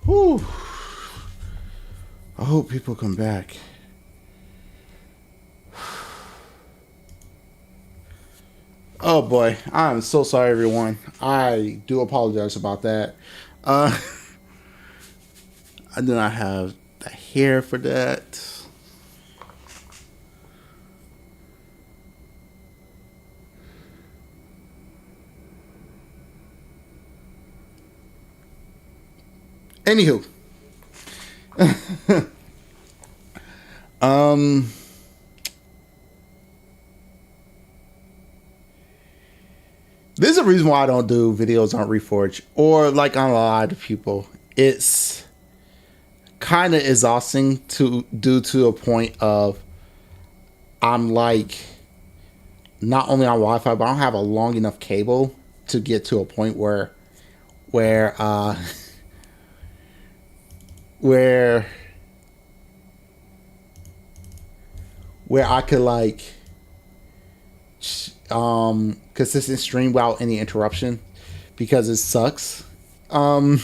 Whew. I hope people come back. Oh boy, I'm so sorry, everyone. I do apologize about that. Uh, I do not have the hair for that. Anywho, um, there's a reason why I don't do videos on Reforge or like on a lot of people. It's kind of exhausting to do to a point of I'm like not only on Wi-Fi, but I don't have a long enough cable to get to a point where where where I could like consistent stream without any interruption because it sucks. Um,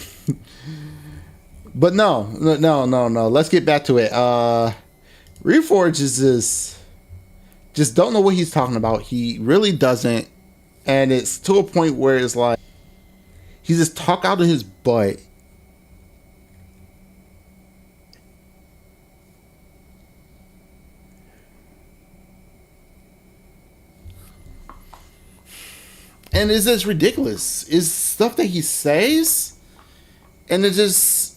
but no. Let's get back to it. Reforge is just don't know what he's talking about. He really doesn't, and it's to a point where it's like he just talk out of his butt. And it's just ridiculous. It's stuff that he says, and it's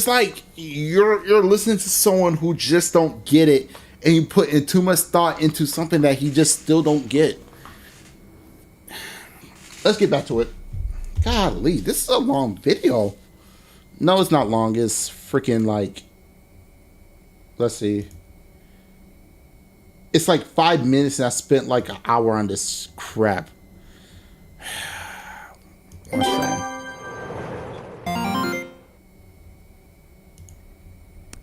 like you're listening to someone who just don't get it, and you put in too much thought into something that he just still don't get. Let's get back to it. Golly, this is a long video. No, it's not long. It's freaking like, let's see. It's like 5 minutes and I spent like an hour on this crap. One second.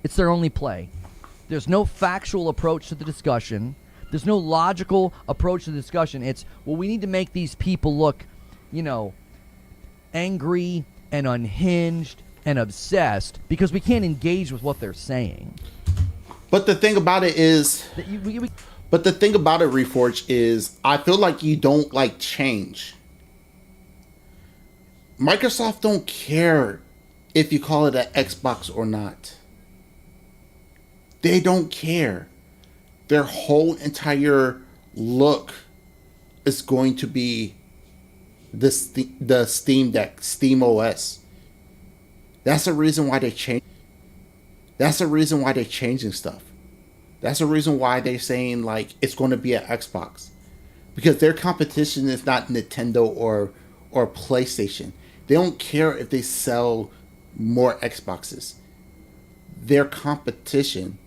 It's their only play. There's no factual approach to the discussion. There's no logical approach to the discussion. It's, well, we need to make these people look, you know, angry and unhinged and obsessed because we can't engage with what they're saying. But the thing about it is, Reforge, is I feel like you don't like change. Microsoft don't care if you call it an Xbox or not. They don't care. Their whole entire look is going to be the Steam Deck, Steam OS. That's the reason why they change. That's the reason why they're changing stuff. That's the reason why they're saying like it's going to be an Xbox, because their competition is not Nintendo or PlayStation. They don't care if they sell more Xboxes. Their competition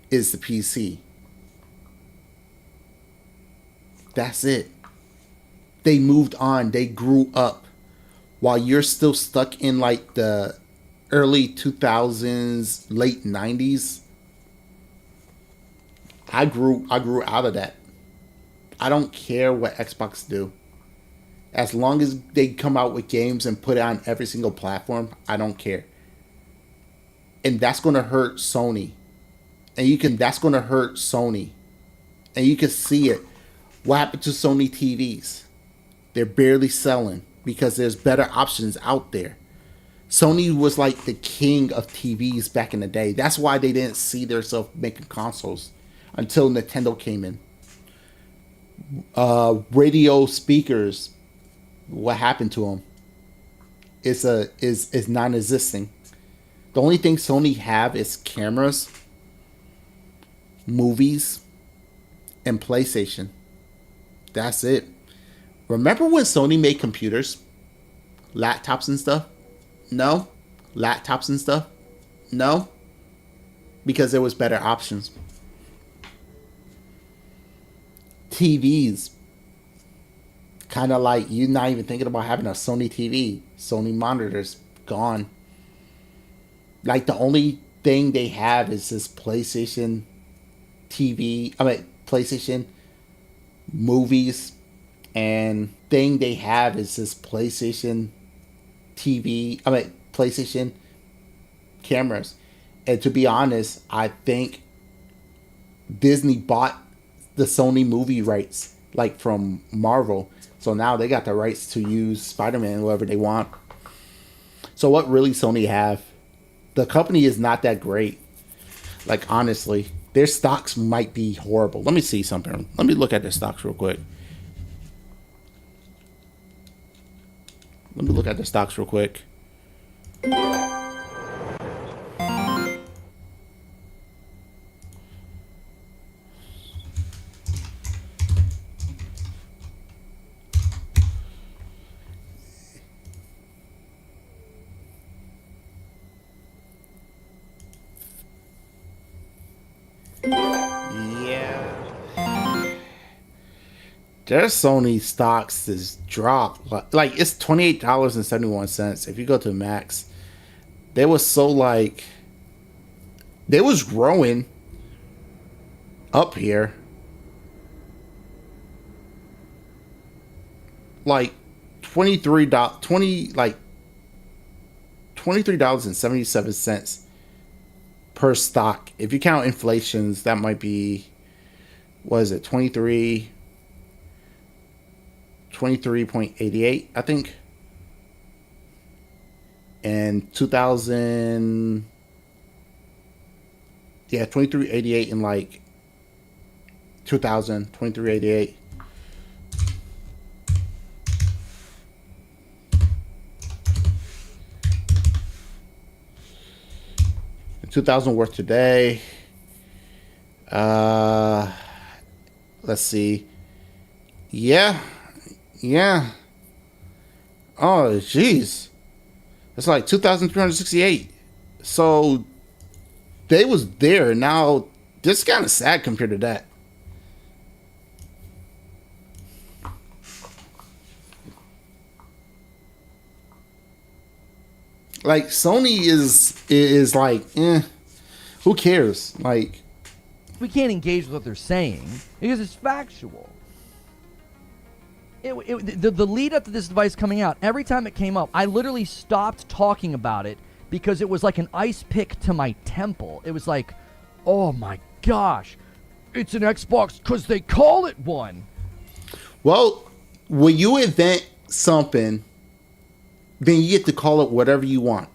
is the PC. That's it. They moved on. They grew up, while you're still stuck in like the early 2000s, late 90s. I grew out of that. I don't care what Xbox do. As long as they come out with games and put it on every single platform, I don't care. And that's going to hurt Sony. That's going to hurt Sony. And you can see it. What happened to Sony TVs? They're barely selling because there's better options out there. Sony was like the king of TVs back in the day. That's why they didn't see themselves making consoles until Nintendo came in. Radio speakers, what happened to them? Is non-existing. The only thing Sony have is cameras, movies, and PlayStation. That's it. Remember when Sony made computers, laptops and stuff? No. Laptops and stuff? No. Because there was better options. TVs. Kind of like you're not even thinking about having a Sony TV. Sony monitors, gone. Like the only thing they have is this PlayStation TV. PlayStation movies, and thing they have is this PlayStation TV. I mean, PlayStation cameras. And to be honest, I think Disney bought the Sony movie rights, like from Marvel. So now they got the rights to use Spider-Man wherever they want. So what really Sony have? The company is not that great. Like, honestly, their stocks might be horrible. Let me see something. Let me look at their stocks real quick. Let me look at their stocks real quick. Yeah. Their Sony stocks is dropped. Like it's $28.71. If you go to max, they was so like they was growing up here. Like $23.77 per stock. If you count inflations, that might be, what is it, 23.88, I think. And 2000, yeah, 23.88 in like 2000, 23.88. In 2000 worth today. Let's see. Yeah. Oh, jeez. It's like 2,368. So they was there. Now this is kind of sad compared to that. Like Sony is like, who cares? Like, We can't engage with what they're saying because it's factual. The lead up to this device coming out, every time it came up, I literally stopped talking about it because it was like an ice pick to my temple. It was like, oh my gosh, it's an Xbox because they call it one. well, when you invent something, then you get to call it whatever you want.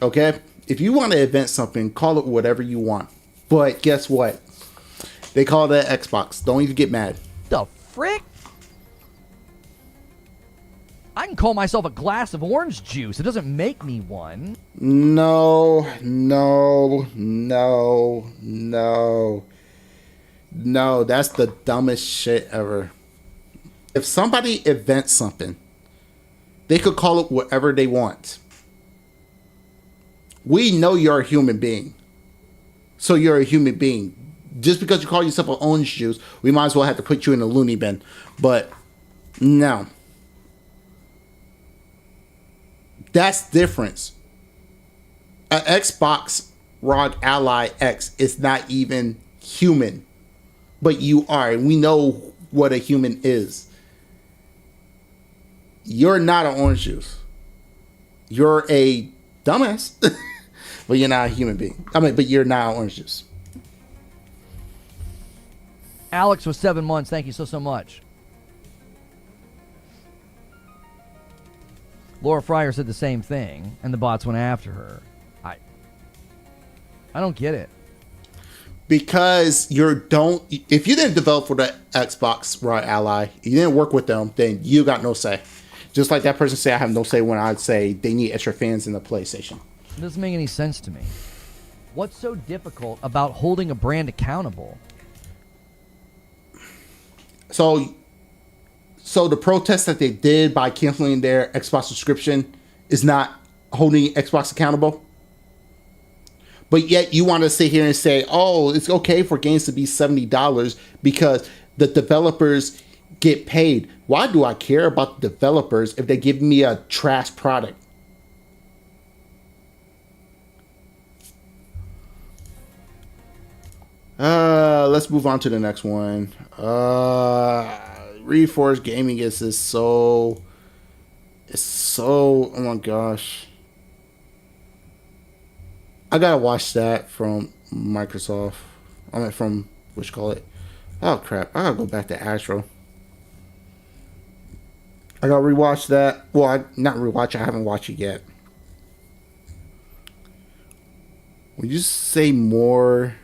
Okay? If you want to invent something, call it whatever you want. But guess what? They call it an Xbox. Don't even get mad. The frick? I can call myself a glass of orange juice. It doesn't make me one. No. That's the dumbest shit ever. If somebody invents something, they could call it whatever they want. We know you're a human being. So you're a human being. Just because you call yourself an orange juice, we might as well have to put you in a loony bin. But no. That's difference. An Xbox ROG Ally X is not even human. But you are. And we know what a human is. You're not an orange juice. You're a dumbass. But you're not a human being. But you're not an orange juice. Alex was 7 months. Thank you so much. Laura Fryer said the same thing, and the bots went after her. I don't get it. Because if you didn't develop for the Xbox ROG Ally, you didn't work with them, then you got no say. Just like that person say I have no say when I'd say they need extra fans in the PlayStation. It doesn't make any sense to me. What's so difficult about holding a brand accountable? So the protest that they did by canceling their Xbox subscription is not holding Xbox accountable? But yet you want to sit here and say, oh, it's okay for games to be $70 because the developers get paid. Why do I care about the developers if they give me a trash product? Let's move on to the next one. Reforge Gaming is just so. It's so. Oh my gosh. I gotta watch that from Microsoft. I mean, from what you call it. Oh crap! I gotta go back to Astro. I gotta rewatch that. Well, not rewatch. I haven't watched it yet. When you say more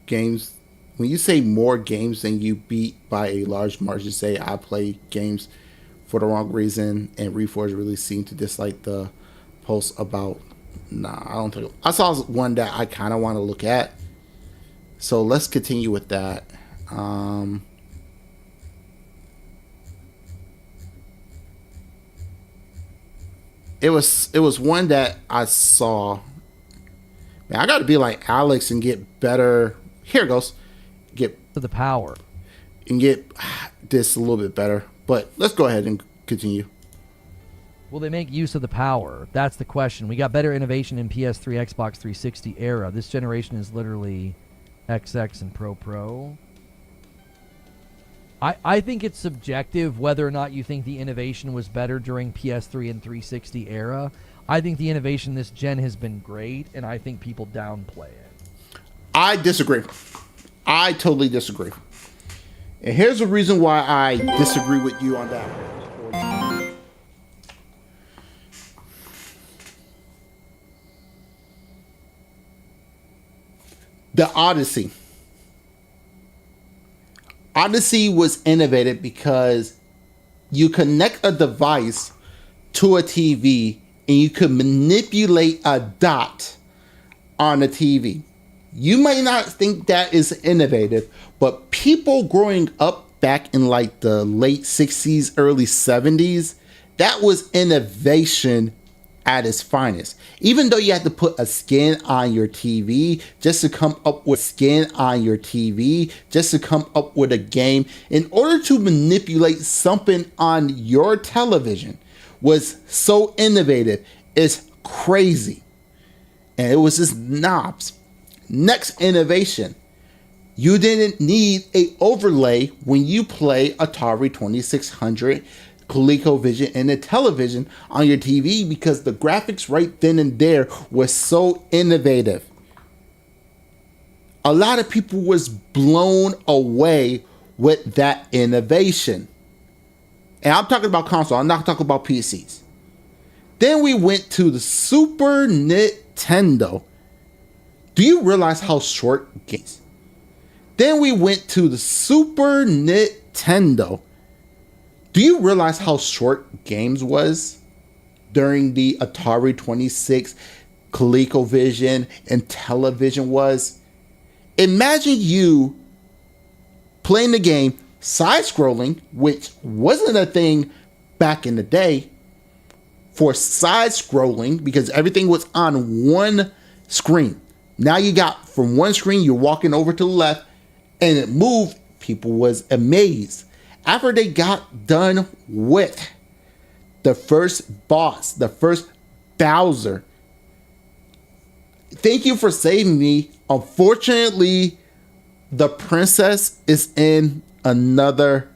games, when you say more games than you beat by a large margin, say I play games for the wrong reason, and Reforge really seemed to dislike the post about. Nah, I don't think. I saw one that I kind of want to look at. So let's continue with that. It was one that I saw. Man, I got to be like Alex and get better. Here it goes. Get To the power. and get this a little bit better. But let's go ahead and continue. Will they make use of the power? That's the question. We got better innovation in PS3, Xbox 360 era. This generation is literally XX and Pro. I think it's subjective whether or not you think the innovation was better during PS3 and 360 era. I think the innovation this gen has been great, and I think people downplay it. I disagree. I totally disagree. And here's the reason why I disagree with you on that. The Odyssey. Odyssey was innovative because you connect a device to a TV and you could manipulate a dot on a TV. You may not think that is innovative, but people growing up back in like the late 60s, early 70s, that was innovation at its finest. Even though you had to put a skin on your TV just to come up with skin on your TV, just to come up with a game, in order to manipulate something on your television was so innovative. It's crazy. And it was just knobs. Next innovation. You didn't need a overlay when you play Atari 2600 ColecoVision and a television on your TV because the graphics right then and there was so innovative. A lot of people was blown away with that innovation. And I'm talking about console, I'm not talking about PCs. Then we went to the Super Nintendo. Do you realize how short games? Then we went to the Super Nintendo. Do you realize how short games was during the Atari 26 ColecoVision and television was? Imagine you playing the game side-scrolling, which wasn't a thing back in the day for side-scrolling because everything was on one screen. Now you got from one screen, you're walking over to the left and it moved. People was amazed. After they got done with the first boss, the first Bowser, thank you for saving me. Unfortunately, the princess is in another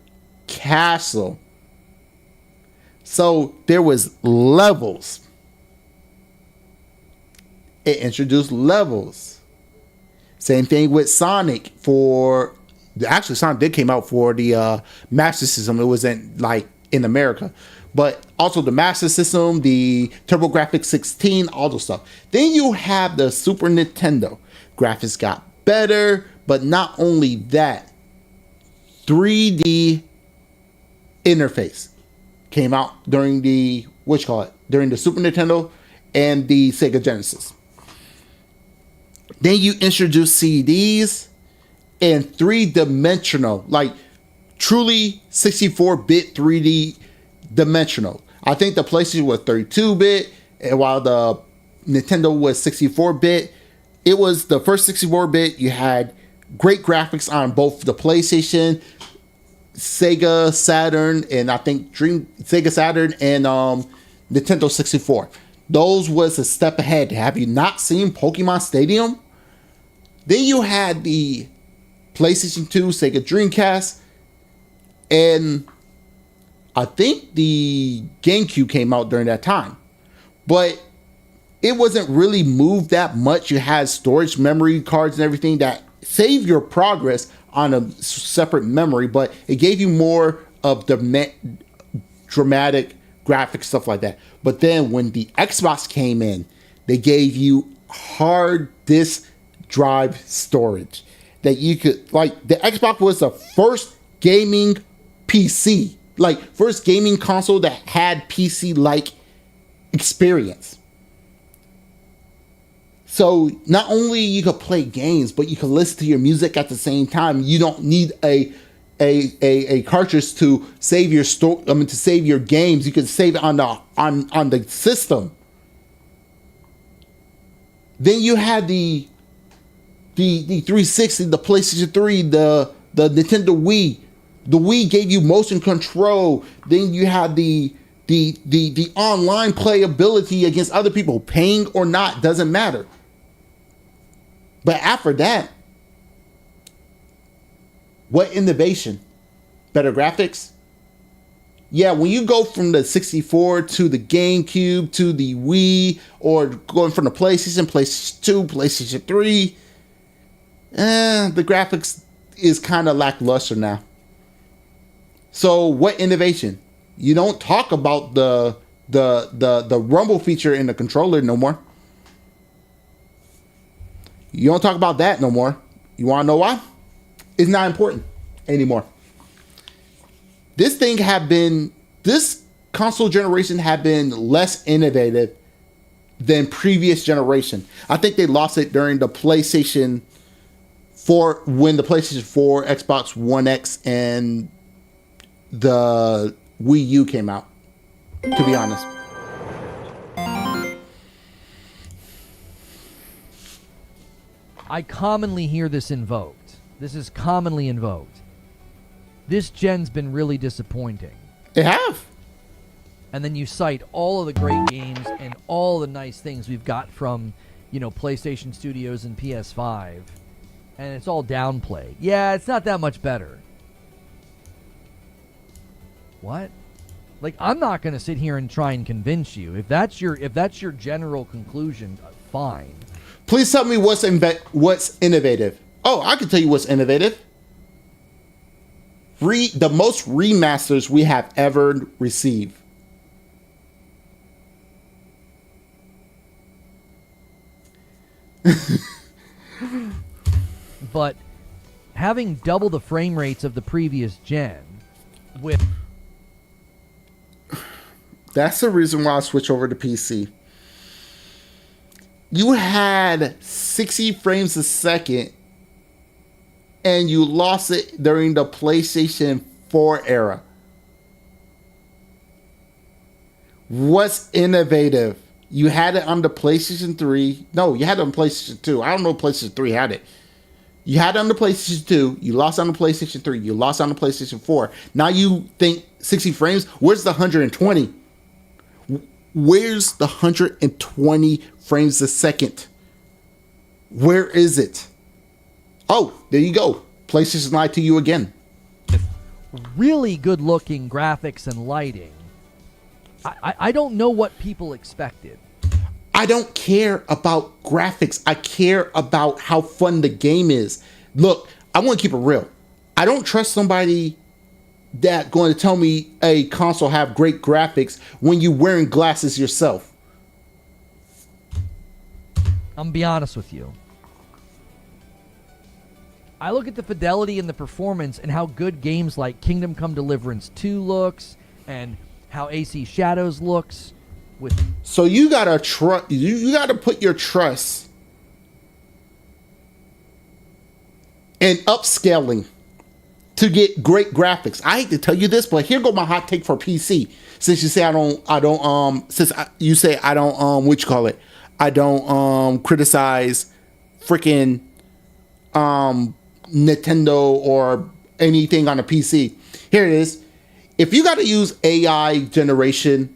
castle. So there was levels. It introduced levels. Same thing with Sonic for... Actually, Sonic did came out for the Master System. It wasn't like in America, but also the Master System, the TurboGrafx 16, all those stuff. Then you have the Super Nintendo. Graphics got better, but not only that, 3D interface came out during the during the Super Nintendo and the Sega Genesis. Then you introduce CDs. And three-dimensional, like truly 64-bit 3D dimensional. I think the PlayStation was 32-bit, and while the Nintendo was 64-bit, it was the first 64-bit. You had great graphics on both the PlayStation, Sega Saturn, and I think Sega Saturn and Nintendo 64. Those was a step ahead. Have you not seen Pokemon Stadium? Then you had the PlayStation 2, Sega Dreamcast, and I think the GameCube came out during that time. But it wasn't really moved that much. You had storage memory cards and everything that save your progress on a separate memory, but it gave you more of the dramatic graphics, stuff like that. But then when the Xbox came in, they gave you hard disk drive storage that you could, like, the Xbox was the first gaming PC, like first gaming console that had PC-like experience. So not only you could play games, but you can listen to your music at the same time. You don't need a cartridge to save your to save your games. You can save it on the system. Then you had the 360, the PlayStation 3, the Nintendo Wii. The Wii gave you motion control. Then you had the online playability against other people, paying or not, doesn't matter. But after that, what innovation? Better graphics? Yeah, when you go from the 64 to the GameCube to the Wii, or going from the PlayStation 2, PlayStation 3, the graphics is kind of lackluster now. So what innovation? You don't talk about the rumble feature in the controller no more. You don't talk about that no more. You want to know why? It's not important anymore. This console generation had been less innovative than previous generation. I think they lost it during the PlayStation 4, when the PlayStation 4, Xbox One X, and the Wii U came out, to be honest. I commonly hear this invoked. This is commonly invoked. This gen's been really disappointing. It have. And then you cite all of the great games and all the nice things we've got from, PlayStation Studios and PS5. And it's all downplayed. Yeah, it's not that much better. What? Like, I'm not going to sit here and try and convince you. If that's your general conclusion, fine. Please tell me what's innovative. Oh, I can tell you what's innovative. The most remasters we have ever received. But having double the frame rates of the previous gen with... That's the reason why I switched over to PC. You had 60 frames a second, and you lost it during the PlayStation 4 era. What's innovative? You had it on the PlayStation 3. No, you had it on PlayStation 2. I don't know if PlayStation 3 had it. You had it on the PlayStation 2. You lost on the PlayStation 3. You lost on the PlayStation 4. Now you think 60 frames? Where's the 120? Where's the 120 frames a second? Where is it? Oh, there you go. PlayStation lied to you again. Really good looking graphics and lighting. I don't know what people expected. I don't care about graphics. I care about how fun the game is. Look, I want to keep it real. I don't trust somebody that going to tell me a console have great graphics when you're wearing glasses yourself. I'm gonna be honest with you. I look at the fidelity and the performance and how good games like Kingdom Come Deliverance 2 looks, and how AC Shadows looks. So you gotta you gotta put your trust in upscaling to get great graphics. I hate to tell you this, but here go my hot take for PC. Since you say I don't criticize freaking Nintendo or anything on a PC. Here it is. If you got to use AI generation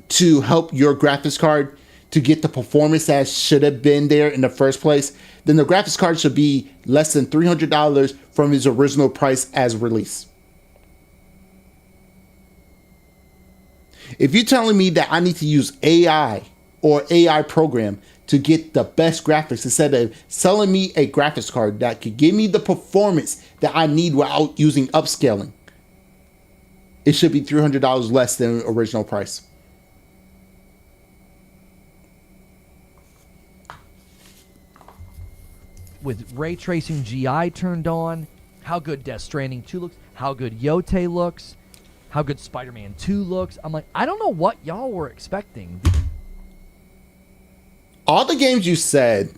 to help your graphics card, to get the performance that should have been there in the first place, then the graphics card should be less than $300 from its original price as release. If you're telling me that I need to use AI or AI program to get the best graphics instead of selling me a graphics card that could give me the performance that I need without using upscaling, it should be $300 less than original price. With ray tracing GI turned on, how good Death Stranding 2 looks, how good Yote looks, how good Spider-Man 2 looks. I'm like, I don't know what y'all were expecting. All the games you said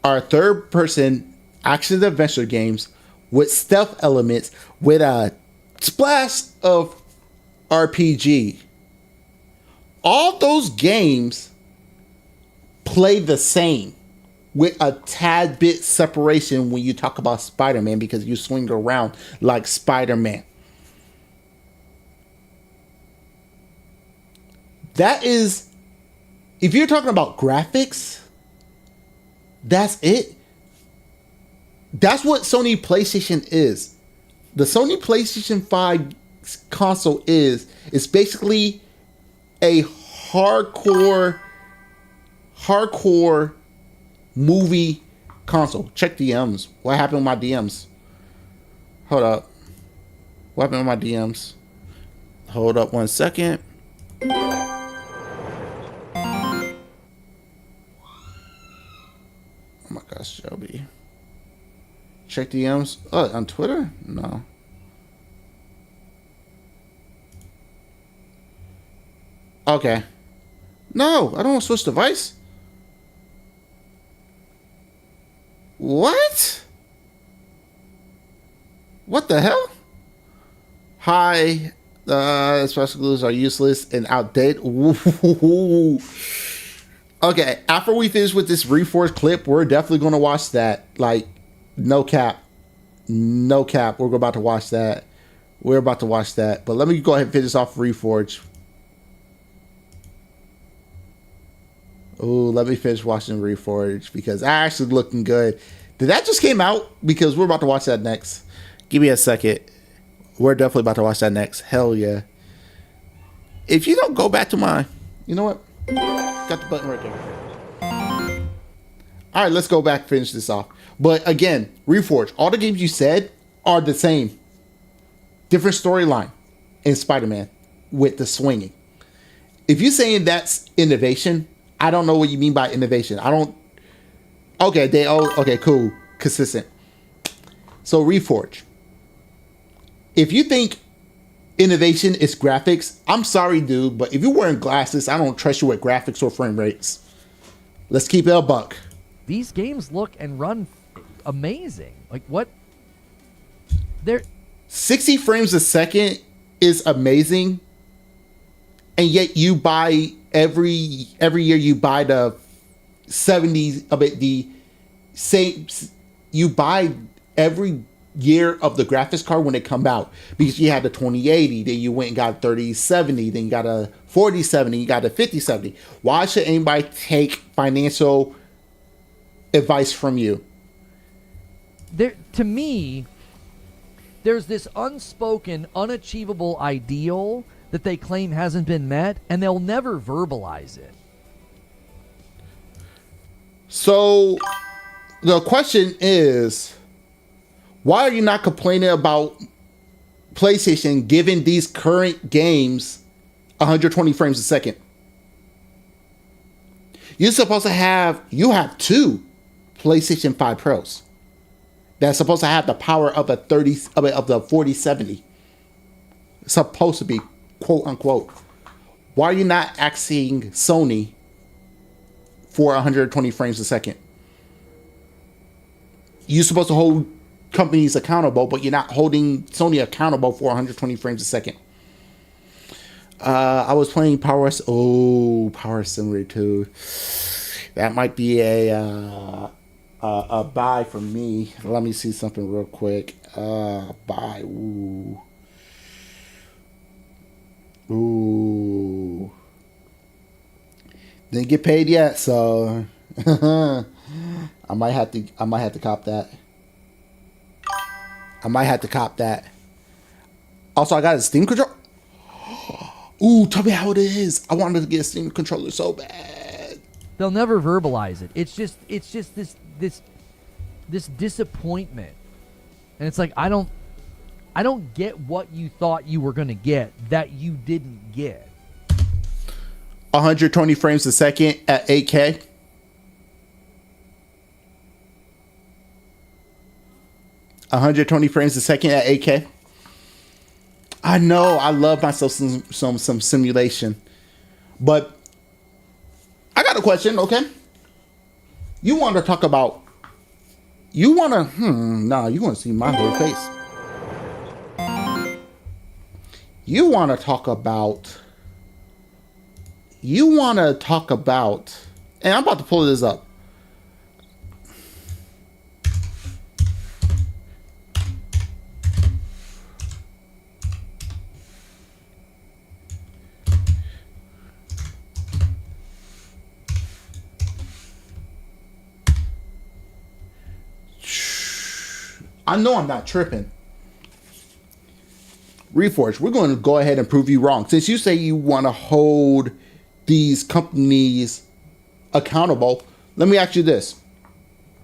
are third-person action-adventure games with stealth elements with a splash of RPG. All those games play the same with a tad bit separation when you talk about Spider-Man because you swing around like Spider-Man. That is, if you're talking about graphics, that's it. That's what Sony PlayStation is. The Sony PlayStation 5 console is basically a hardcore movie console. Check DMs. What happened with my DMs? Hold up. What happened with my DMs? Hold up 1 second. Oh my gosh, Shelby. Check DMs. On Twitter? No. Okay. No, I don't want to switch device. What? What the hell? Hi. Special glues are useless and outdated. Ooh. Okay, after we finish with this Reforge clip, we're definitely going to watch that. Like, no cap. No cap. We're about to watch that. We're about to watch that. But let me go ahead and finish off Reforge. Oh, let me finish watching Reforge because that's actually looking good. Did that just came out? Because we're about to watch that next. Give me a second. We're definitely about to watch that next. Hell yeah. If you don't go back to my... You know what? Got the button right there. All right, let's go back and finish this off. But again, Reforge, all the games you said are the same. Different storyline in Spider-Man with the swinging. If you're saying that's innovation, I don't know what you mean by innovation. I don't... Okay, okay, cool. Consistent. So Reforge. If you think innovation is graphics, I'm sorry, dude, but if you're wearing glasses, I don't trust you with graphics or frame rates. Let's keep it a buck. These games look and run amazing. Like, what? They're 60 frames a second is amazing, and yet you buy every year you buy the 70s of it, the same. You buy every year of the graphics card when it come out because you had the 2080, then you went and got a 3070, then you got a 4070, you got a 5070. Why should anybody take financial advice from you? there. To me, there's this unspoken, unachievable ideal that they claim hasn't been met, and they'll never verbalize it. So the question is, why are you not complaining about PlayStation giving these current games 120 frames a second? You're supposed to have, you have two PlayStation 5 Pros that's supposed to have the power of a 30 of the 4070. It's supposed to be, quote unquote. Why are you not asking Sony for 120 frames a second? You're supposed to hold companies accountable, but you're not holding Sony accountable for 120 frames a second. I was playing Power Simulator 2. That might be a buy for me. Let me see something real quick. Buy. Ooh. Didn't get paid yet, so I might have to cop that. I might have to cop that. Also, I got a Steam controller. Ooh, tell me how it is. I wanted to get a Steam controller so bad. They'll never verbalize it. It's just this disappointment. And it's like I don't get what you thought you were going to get that you didn't get. 120 frames a second at 8K. $120 frames a second at 8K. I know I love myself some simulation, but I got a question. Okay, you want to talk about? You want to? Nah, you want to see my whole face. You want to talk about? You want to talk about? And I'm about to pull this up. I know I'm not tripping. Reforge, we're going to go ahead and prove you wrong. Since you say you want to hold these companies accountable, let me ask you this.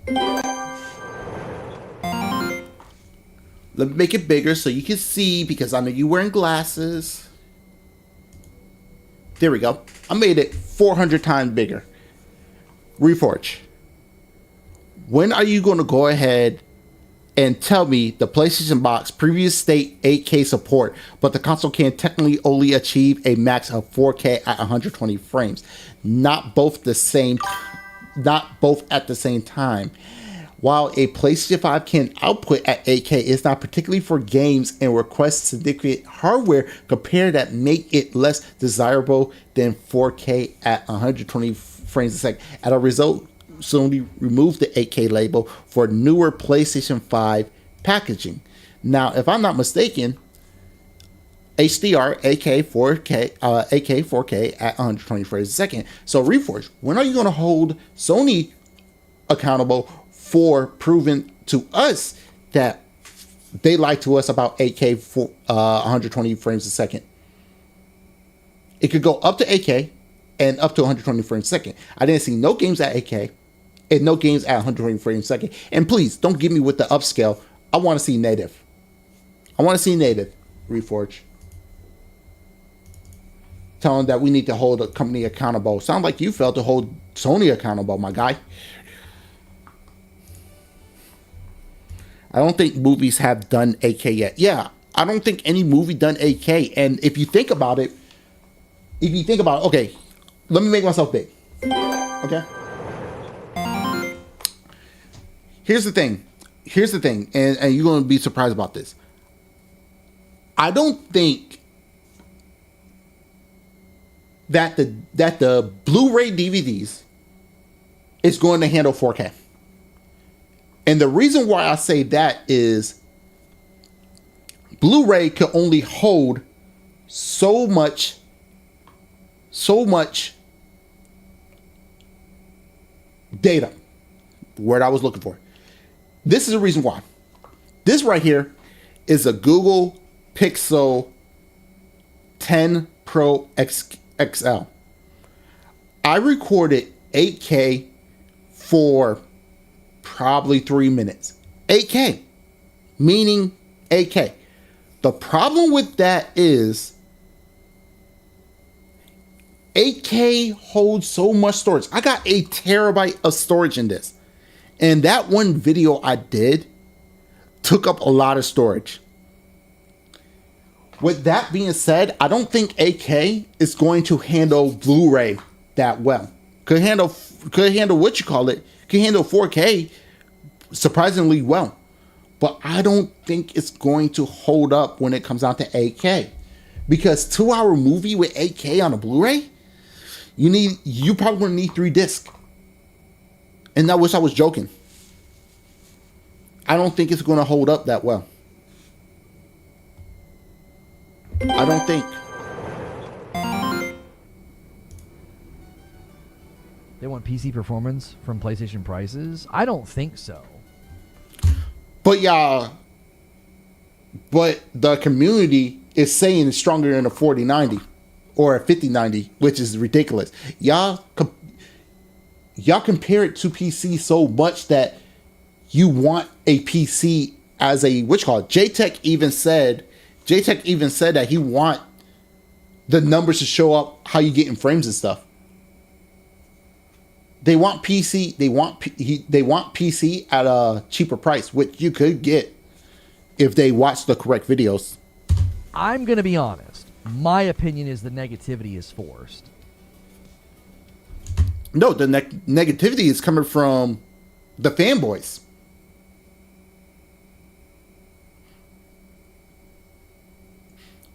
Let me make it bigger so you can see, because I know you're wearing glasses. There we go. I made it 400 times bigger. Reforge, when are you going to go ahead and tell me the PlayStation box previous state 8K support, but the console can technically only achieve a max of 4K at 120 frames, not both at the same time. While a PlayStation 5 can output at 8K, it's not particularly for games and requests significant hardware compared that make it less desirable than 4K at 120 frames a second. As a result, Sony removed the 8K label for newer PlayStation 5 packaging. Now, if I'm not mistaken, HDR, 8K, 4K at 120 frames a second. So, Reforge, when are you going to hold Sony accountable for proving to us that they lied to us about 8K for 120 frames a second? It could go up to 8K and up to 120 frames a second. I didn't see no games at 8K. And no games at 120 frames a second. And please, don't give me with the upscale. I want to see native. I want to see native, Reforge. Telling that we need to hold a company accountable. Sound like you failed to hold Sony accountable, my guy. I don't think movies have done 8K yet. Yeah, I don't think any movie done 8K. And if you think about it, okay, let me make myself big. Okay? Here's the thing, and you're going to be surprised about this. I don't think that the Blu-ray DVDs is going to handle 4K. And the reason why I say that is Blu-ray can only hold so much data. The word I was looking for. This is the reason why. This right here is a Google Pixel 10 Pro XL. I recorded 8K for probably 3 minutes. 8K, meaning 8K. The problem with that is 8K holds so much storage. I got a terabyte of storage in this. And that one video I did took up a lot of storage. With that being said, I don't think 8K is going to handle Blu-ray that well. Could handle what you call it. Could handle 4K surprisingly well. But I don't think it's going to hold up when it comes out to 8K. Because 2-hour movie with 8K on a Blu-ray, you probably gonna need 3 discs. And I wish I was joking. I don't think it's going to hold up that well. I don't think. They want PC performance from PlayStation prices? I don't think so. But yeah, but the community is saying it's stronger than a 4090 or a 5090, which is ridiculous. Y'all compare it to PC so much that you want a PC as a what you call it. JTech even said that he want the numbers to show up how you get in frames and stuff. They want PC. They want PC at a cheaper price, which you could get if they watch the correct videos. I'm gonna be honest. My opinion is the negativity is forced. No, the negativity is coming from the fanboys.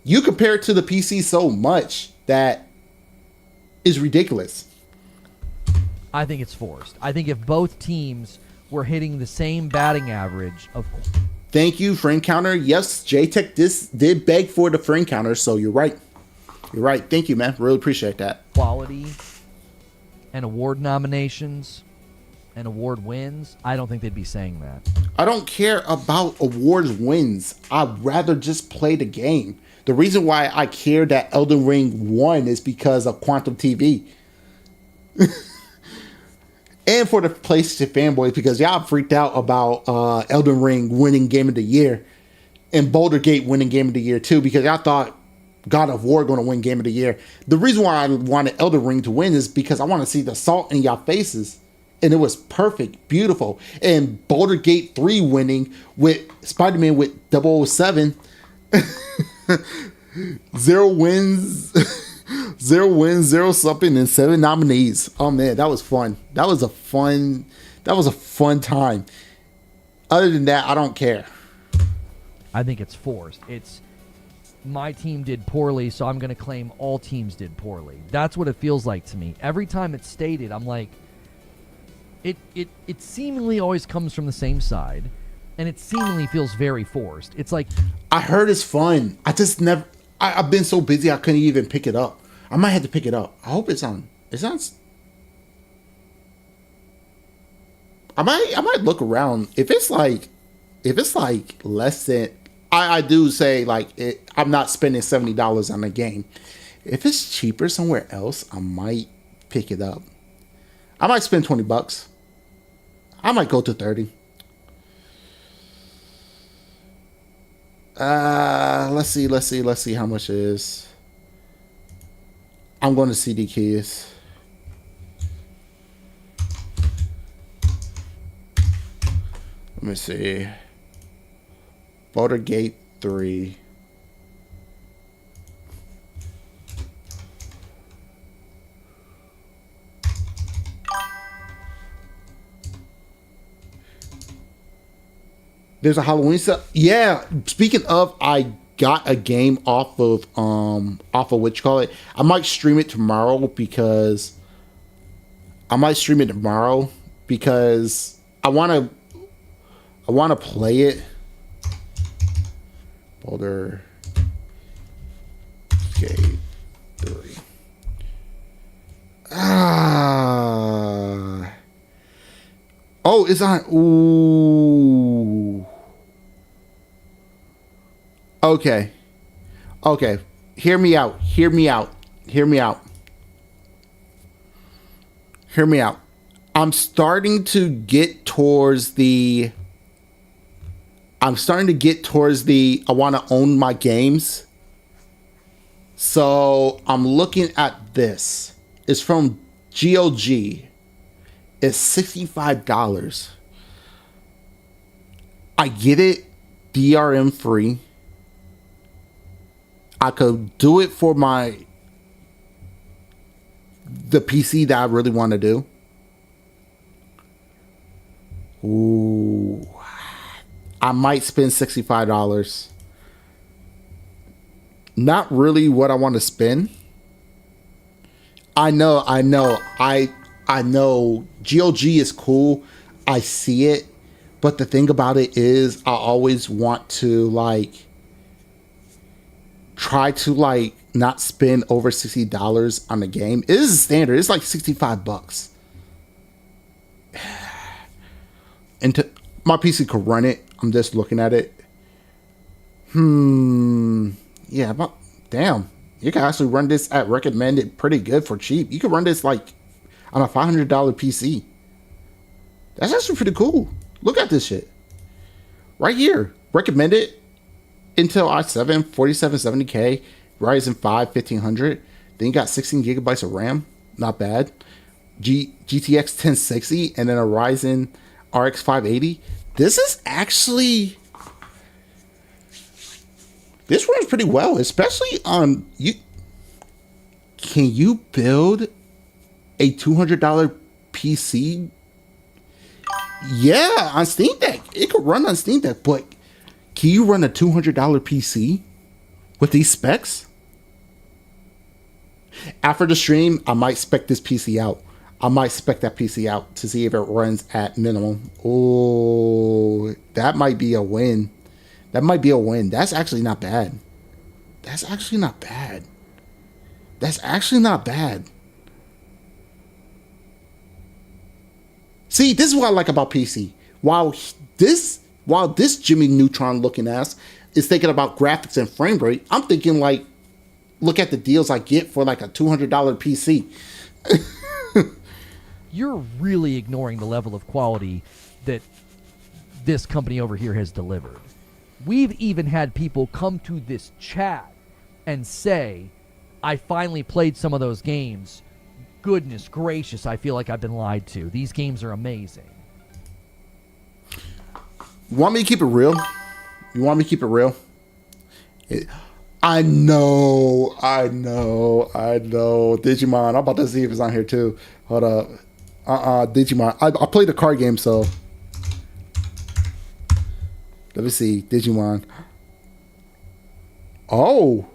You compare it to the PC so much that is ridiculous. I think it's forced. I think if both teams were hitting the same batting average of... Thank you, frame counter. Yes, JTech did beg for the frame counter, so you're right. You're right. Thank you, man. Really appreciate that. Quality and award nominations and award wins, I don't think they'd be saying that. I don't care about awards wins. I'd rather just play the game. The reason why I care that Elden Ring won is because of Quantum TV. And for the PlayStation fanboys, because y'all freaked out about Elden Ring winning Game of the Year and Boulder Gate winning Game of the Year too, because y'all thought God of War going to win Game of the Year. The reason why I wanted Elden Ring to win is because I want to see the salt in y'all faces. And it was perfect, beautiful. And Boulder Gate 3 winning with Spider-Man with 007. 0 wins. 0 wins, 0 something, and 7 nominees. Oh man, that was fun. That was a fun time. Other than that, I don't care. I think it's forced. It's my team did poorly, so I'm going to claim all teams did poorly. That's what it feels like to me. Every time it's stated, I'm like, it seemingly always comes from the same side, and it seemingly feels very forced. It's like, I heard it's fun. I just never. I've been so busy I couldn't even pick it up. I might have to pick it up. I hope it's on. It's on. I might look around. If it's like less than, I do say like it, I'm not spending $70 on a game. If it's cheaper somewhere else, I might pick it up. I might spend $20. I might go to 30. Let's see how much it is. I'm going to CD keys. Let me see. Boulder Gate 3. There's a Halloween stuff. Yeah. Speaking of, I got a game off of what you call it. I might stream it tomorrow because I want to play it. Boulder Gate 3. Oh, it's on. Ooh. Okay. Hear me out. I'm starting to get towards the I want to own my games. So I'm looking at this. It's from GOG. It's $65. I get it. DRM free. I could do it for the PC that I really want to do. Ooh. I might spend $65. Not really what I want to spend. I know. GOG is cool. I see it. But the thing about it is I always want to try to not spend over $60 on the game. It is standard. It's like $65. into my PC could run it. I'm just looking at it. Yeah, about damn. You can actually run this at recommended pretty good for cheap. You can run this like on a $500 PC. That's actually pretty cool. Look at this shit. Right here. Recommended Intel i7 4770K, Ryzen 5 1500. Then you got 16 gigabytes of RAM. Not bad. GTX 1060 and then a Ryzen RX 580. This is actually... This runs pretty well, especially on you. Can you build a $200 PC? Yeah, on Steam Deck. It could run on Steam Deck, but can you run a $200 PC with these specs? After the stream, I might spec this PC out. I might spec that PC out to see if it runs at minimum. Oh, that might be a win. That might be a win. That's actually not bad. That's actually not bad. That's actually not bad. See, this is what I like about PC. While this Jimmy Neutron looking ass is thinking about graphics and frame rate, I'm thinking like, look at the deals I get for like a $200 PC. You're really ignoring the level of quality that this company over here has delivered. We've even had people come to this chat and say, I finally played some of those games. Goodness gracious, I feel like I've been lied to. These games are amazing. You want me to keep it real? You want me to keep it real? I know. Digimon, I'm about to see if it's on here too. Hold up. Digimon. I played the card game, so... Let me see. Digimon. Oh.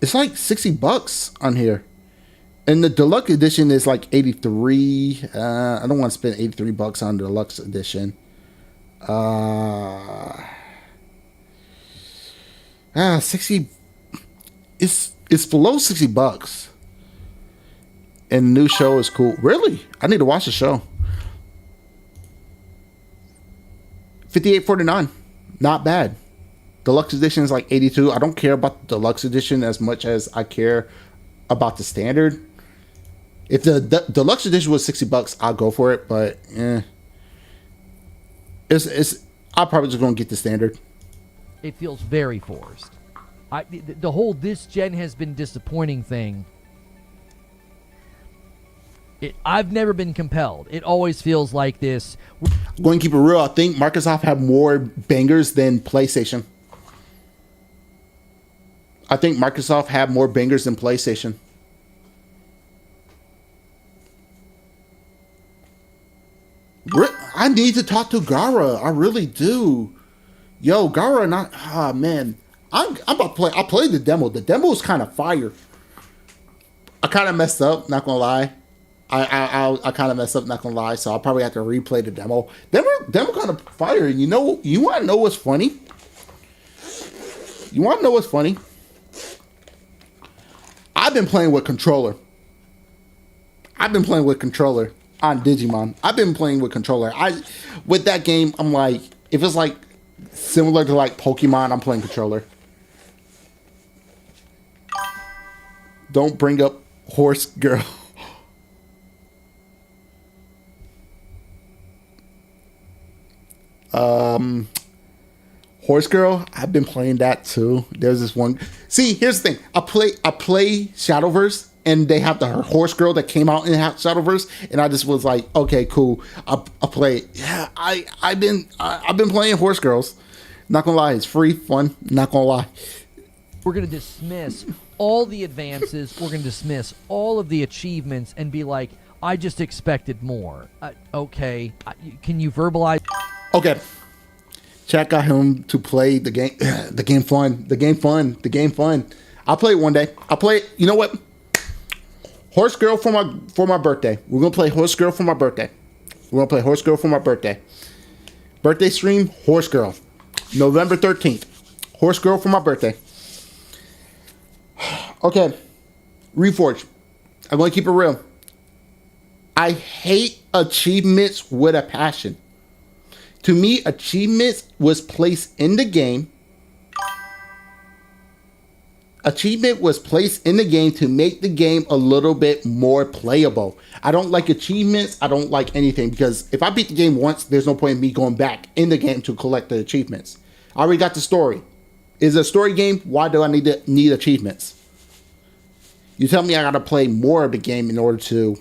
It's like $60 on here. And the deluxe edition is like 83. I don't want to spend $83 on the deluxe edition. 60. It's below $60. And the new show is cool. Really? I need to watch the show. $58.49. Not bad. Deluxe edition is like 82. I don't care about the deluxe edition as much as I care about the standard. If the deluxe edition was $60, I'll go for it. But I'm probably just gonna get the standard. It feels very forced. The whole this gen has been disappointing thing. I've never been compelled. It always feels like this. Going to keep it real, I think Microsoft have more bangers than PlayStation. I think Microsoft have more bangers than PlayStation. I need to talk to Gara. I really do. Yo, Gara, not... Ah, man. I'm about to play... I played the demo. The demo is kind of fire. I kind of messed up, not going to lie. I kind of messed up, not gonna lie, so I'll probably have to replay the demo. Demo kind of fire. You want to know what's funny? You want to know what's funny? I've been playing with controller. I've been playing with controller on Digimon. I've been playing with controller. With that game, I'm like, if it's like similar to like Pokemon, I'm playing controller. Don't bring up Horse Girl. Horse Girl, I've been playing that too. There's this one. See, here's the thing. I play Shadowverse, and they have the Horse Girl that came out in Shadowverse, and I just was like, okay, cool. I play it. Yeah, I've been playing Horse Girls. Not gonna lie, it's free, fun. Not gonna lie. We're gonna dismiss all the advances. We're gonna dismiss all of the achievements and be like, I just expected more. Okay, can you verbalize? Okay. Chat got him to play the game. The game fun. The game fun. The game fun. I'll play it one day. I'll play it. You know what? Horse Girl for my birthday. We're gonna play Horse Girl for my birthday. We're gonna play Horse Girl for my birthday. Birthday stream, Horse Girl. November 13th. Horse Girl for my birthday. Okay. Reforge. I'm going to keep it real. I hate achievements with a passion. To me, achievements was placed in the game. Achievement was placed in the game to make the game a little bit more playable. I don't like achievements. I don't like anything, because if I beat the game once, there's no point in me going back in the game to collect the achievements. I already got the story. Is it a story game? Why do I need achievements? You tell me I gotta play more of the game in order to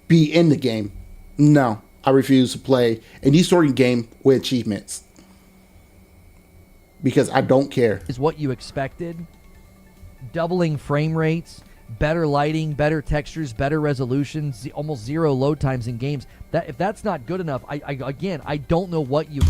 be in the game. No, I refuse to play any story game with achievements, because I don't care. Is what you expected. Doubling frame rates, better lighting, better textures, better resolutions, almost zero load times in games. That if that's not good enough, I don't know what you.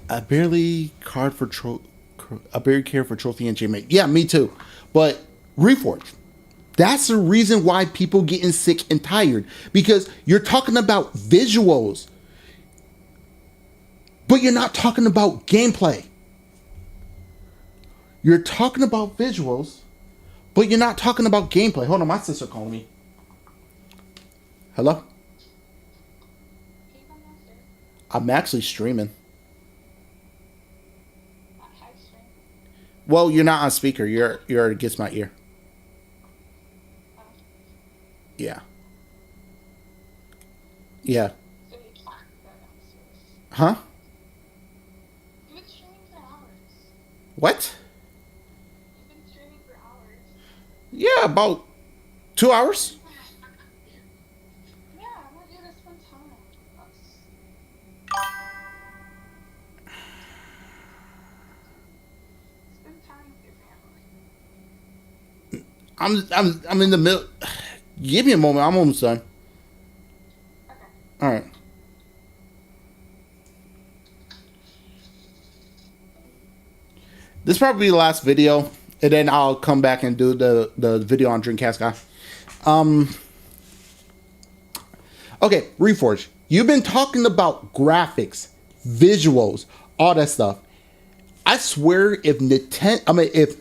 I barely care for trophy and achievement. Yeah, me too. But Reforge. That's the reason why people getting sick and tired, because you're talking about visuals, but you're not talking about gameplay. You're talking about visuals, but you're not talking about gameplay. Hold on, my sister calling me. Hello? I'm actually streaming. Well, you're not on speaker. You're against my ear. Yeah. Yeah. Huh? You've been streaming for hours. What? You've been streaming for hours. Yeah, about 2 hours. Yeah, I want you to spend time with us. Spend time with your family. I'm in the middle. Give me a moment. I'm almost done. Okay. All right. This is probably the last video, and then I'll come back and do the video on Dreamcast guy. Okay, Reforge. You've been talking about graphics, visuals, all that stuff. I swear, if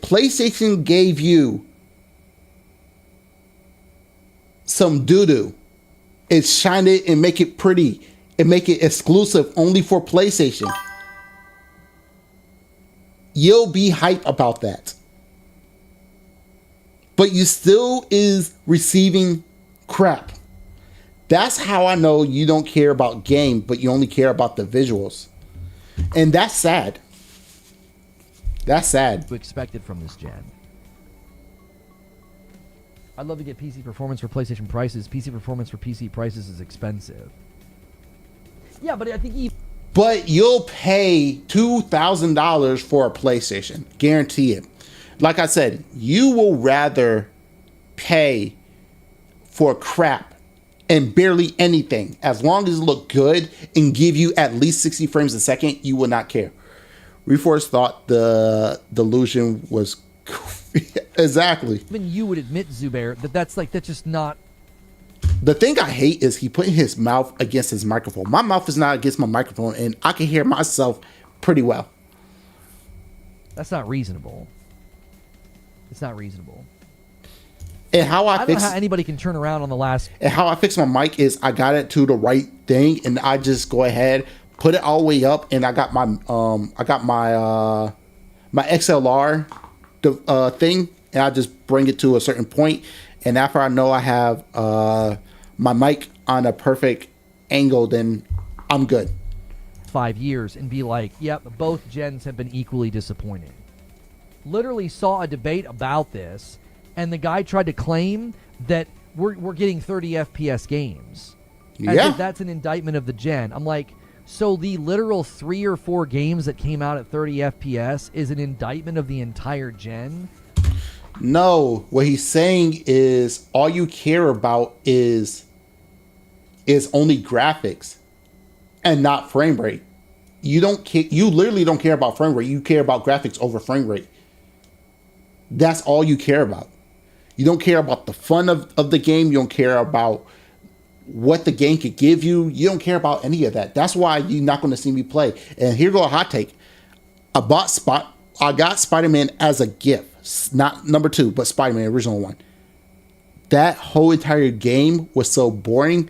PlayStation gave you some doo-doo, and shine it and make it pretty and make it exclusive only for PlayStation, you'll be hype about that. But you still is receiving crap. That's how I know you don't care about game, but you only care about the visuals. And that's sad. That's sad. Expected from this gen. I'd love to get PC performance for PlayStation prices. PC performance for PC prices is expensive. Yeah, but I think But you'll pay $2,000 for a PlayStation. Guarantee it. Like I said, you will rather pay for crap and barely anything. As long as it look good and give you at least 60 frames a second, you will not care. Reforge thought the delusion was exactly. even you would admit, Zubair, that's just not. The thing I hate is he putting his mouth against his microphone. My mouth is not against my microphone, and I can hear myself pretty well. That's not reasonable. It's not reasonable. And how I don't know how anybody can turn around on the last. And how I fix my mic is I got it to the right thing, and I just go ahead, put it all the way up, and I got my my XLR thing, and I just bring it to a certain point, and after I know I have my mic on a perfect angle, then I'm good. 5 years and be like, yep, both gens have been equally disappointing. Literally saw a debate about this, and the guy tried to claim that we're getting 30 FPS games. As if that's an indictment of the gen. I'm like, so the literal 3 or 4 games that came out at 30 FPS is an indictment of the entire gen? No, what he's saying is all you care about is only graphics and not frame rate. You don't care. You literally don't care about frame rate. You care about graphics over frame rate. That's all you care about. You don't care about the fun of the game. You don't care about what the game could give you. You don't care about any of that. That's why you're not going to see me play. And here go a hot take. I got Spider-Man as a gift. Not number 2, but Spider-Man, original one. That whole entire game was so boring.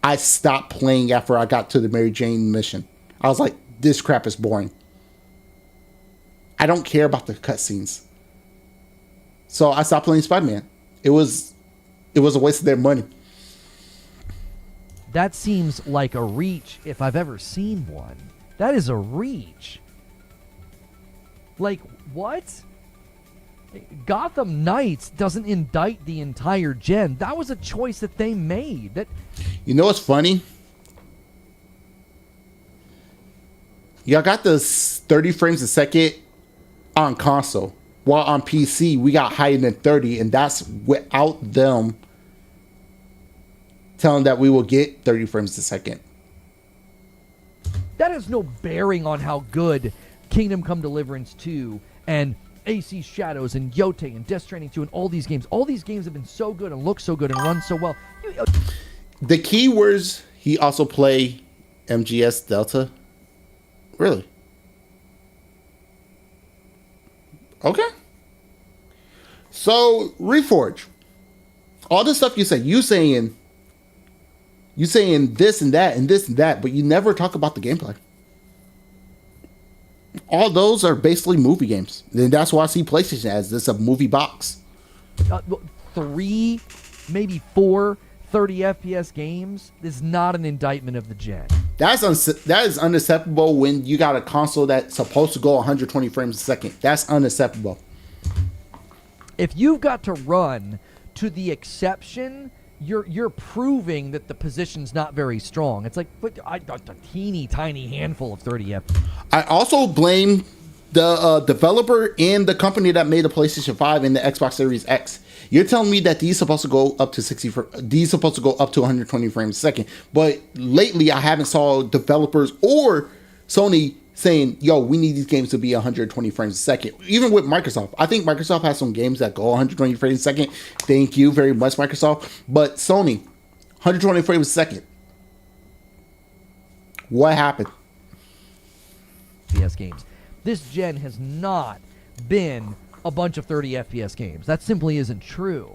I stopped playing after I got to the Mary Jane mission. I was like, this crap is boring. I don't care about the cutscenes. So I stopped playing Spider-Man. It was a waste of their money. That seems like a reach if I've ever seen one. That is a reach. Like, what? Gotham Knights doesn't indict the entire gen. That was a choice that they made. That, you know what's funny? Y'all got this 30 frames a second on console. While on PC, we got higher than 30, and that's without them telling that we will get 30 frames a second. that has no bearing on how good Kingdom Come Deliverance 2 and AC Shadows and Yote and Death Stranding 2 and all these games have been so good and look so good and run so well. The key words, he also play MGS Delta. Really? Okay. So, Reforge. All the stuff you say, you saying this and that and this and that, but you never talk about the gameplay. All those are basically movie games. And that's why I see PlayStation as this a movie box. 3, maybe 4 30 FPS games is not an indictment of the gen. That is unacceptable when you got a console that's supposed to go 120 frames a second. That's unacceptable. If you've got to run to the exception, you're proving that the position's not very strong. It's like a teeny tiny handful of 30 FPS. I also blame the developer and the company that made the PlayStation 5 and the Xbox Series X. You're telling me that these supposed to go up to 120 frames a second, but lately I haven't saw developers or Sony saying, yo, we need these games to be 120 frames a second. Even with Microsoft. I think Microsoft has some games that go 120 frames a second. Thank you very much, Microsoft. But Sony, 120 frames a second. What happened? FPS games. This gen has not been a bunch of 30 FPS games. That simply isn't true.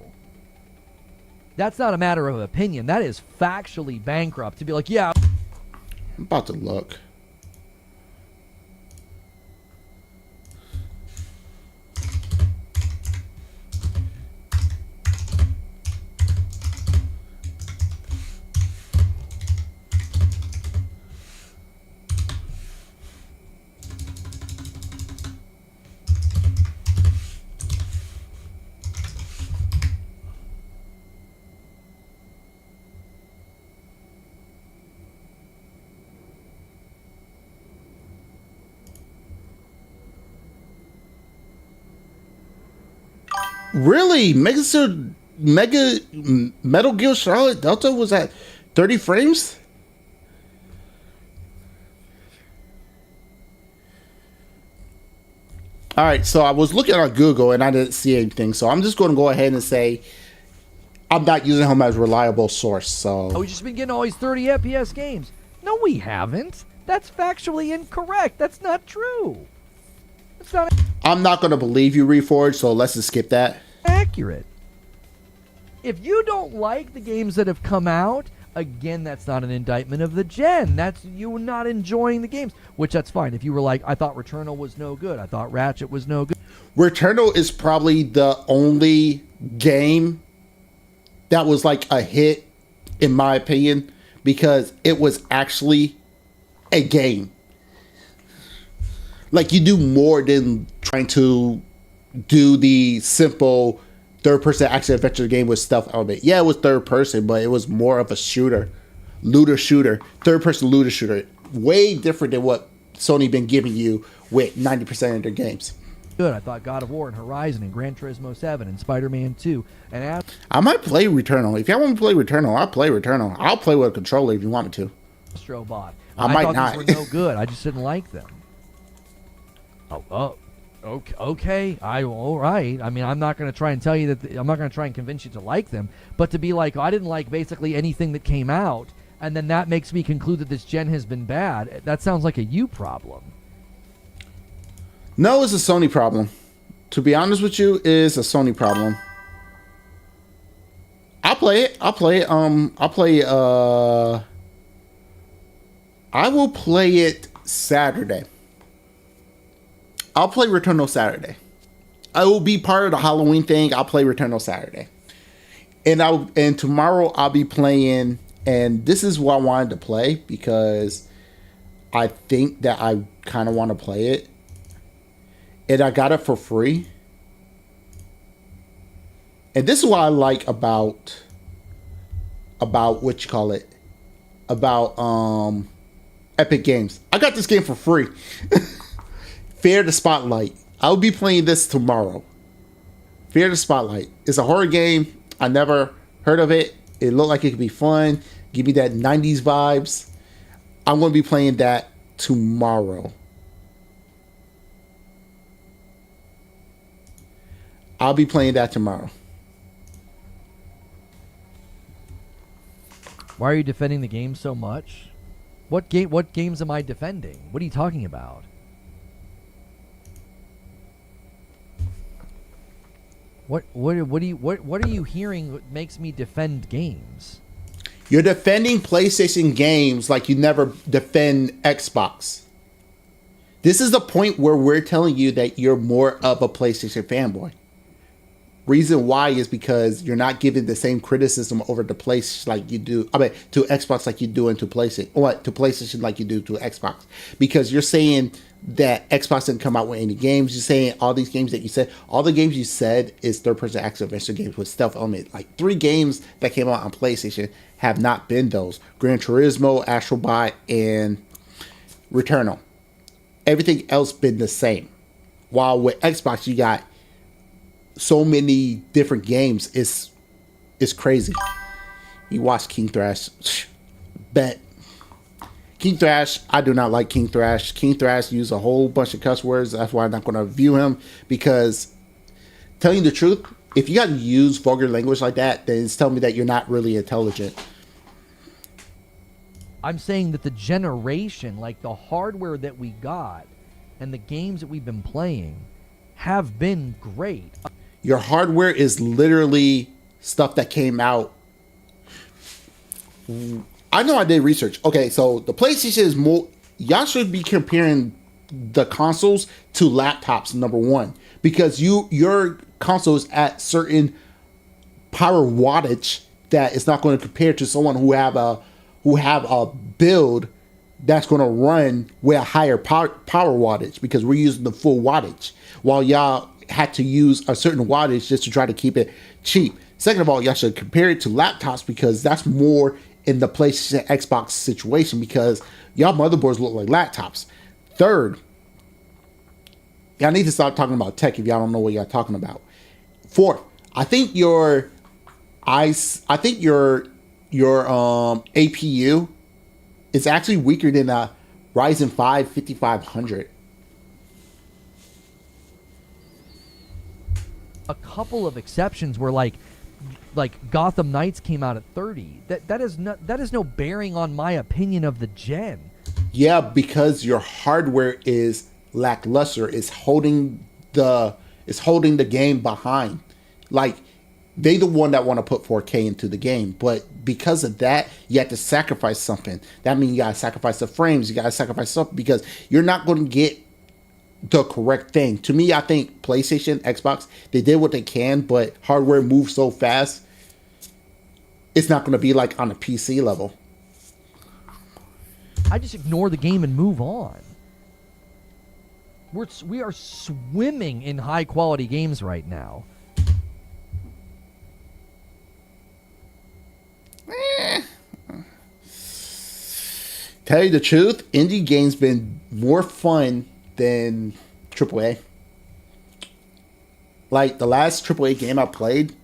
That's not a matter of opinion. That is factually bankrupt to be like, yeah. I'm about to look. Really? Metal Gear Solid Delta was at 30 frames? Alright, so I was looking on Google and I didn't see anything, so I'm just going to go ahead and say I'm not using him as a reliable source, so... Oh, we've just been getting all these 30 FPS games. No, we haven't. That's factually incorrect. That's not true. That's not I'm not going to believe you, Reforge, so let's just skip that. accurate. If you don't like the games that have come out, again, that's not an indictment of the gen. That's you not enjoying the games, which that's fine. If you were like, I thought Returnal was no good. I thought Ratchet was no good. Returnal is probably the only game that was like a hit, in my opinion, because it was actually a game. Like, you do more than trying to do the simple third-person action-adventure game with stealth element. Yeah, it was third-person, but it was more of a shooter. Looter shooter. Third-person looter shooter. Way different than what Sony been giving you with 90% of their games. Good. I thought God of War and Horizon and Gran Turismo 7 and Spider-Man 2 and I might play Returnal. If y'all want me to play Returnal, I'll play Returnal. I'll play with a controller if you want me to. Astrobot. I might thought not. these were no good. I just didn't like them. Oh. Okay, all right. I mean, I'm not going to try and tell you that I'm not going to try and convince you to like them, but to be like, I didn't like basically anything that came out, and then that makes me conclude that this gen has been bad. That sounds like a you problem. No, it's a Sony problem. To be honest with you, it's a Sony problem. I'll play it. I'll play it. I'll play. I will play it Saturday. I'll play Returnal Saturday. I will be part of the Halloween thing. I'll play Returnal Saturday, and tomorrow I'll be playing. And this is what I wanted to play because I think that I kind of want to play it, and I got it for free. And this is what I like about what you call it, about Epic Games. I got this game for free. Fear the Spotlight. I'll be playing this tomorrow. Fear the Spotlight. It's a horror game. I never heard of it. It looked like it could be fun. Give me that 90s vibes. I'm going to be playing that tomorrow. I'll be playing that tomorrow. Why are you defending the game so much? What games am I defending? What are you talking about? What are you hearing that makes me defend games? You're defending PlayStation games like you never defend Xbox. This is the point where we're telling you that you're more of a PlayStation fanboy. Reason why is because you're not giving the same criticism over to PlayStation like you do. I mean, to Xbox like you do into PlayStation, or to PlayStation like you do to Xbox. Because you're saying that Xbox didn't come out with any games. You're saying all these games that you said, all the games you said is third-person action adventure games with stealth element. Like 3 games that came out on PlayStation have not been those: Gran Turismo, Astrobot, and Returnal. Everything else been the same. While with Xbox, you got so many different games. It's crazy. You watch King Thrash. Bet. King Thrash, I do not like King Thrash. King Thrash used a whole bunch of cuss words. That's why I'm not going to review him. Because, telling you the truth, if you got to use vulgar language like that, then it's telling me that you're not really intelligent. I'm saying that the generation, like the hardware that we got and the games that we've been playing have been great. Your hardware is literally stuff that came out. I know I did research. Okay, so the PlayStation is more. Y'all should be comparing the consoles to laptops, number one, because your console is at certain power wattage that is not going to compare to someone who have a build that's going to run with a higher power wattage, because we're using the full wattage, while y'all had to use a certain wattage just to try to keep it cheap. Second of all, y'all should compare it to laptops, because that's more in the PlayStation Xbox situation, because y'all motherboards look like laptops. Third, y'all need to stop talking about tech if y'all don't know what y'all talking about. Fourth, I think your APU is actually weaker than a Ryzen 5 5500. A couple of exceptions were like Gotham Knights came out at 30. That is no bearing on my opinion of the gen. Yeah, because your hardware is lackluster. It's holding the game behind. Like, they the one that want to put 4K into the game, but because of that, you have to sacrifice something. That means you gotta sacrifice the frames. You gotta sacrifice something, because you're not going to get the correct thing. To me, I think PlayStation, Xbox, they did what they can, but hardware moves so fast, it's not going to be like on a PC level. I just ignore the game and move on. We are swimming in high quality games right now. Tell you the truth, indie games been more fun than AAA. Like, the last AAA game I played,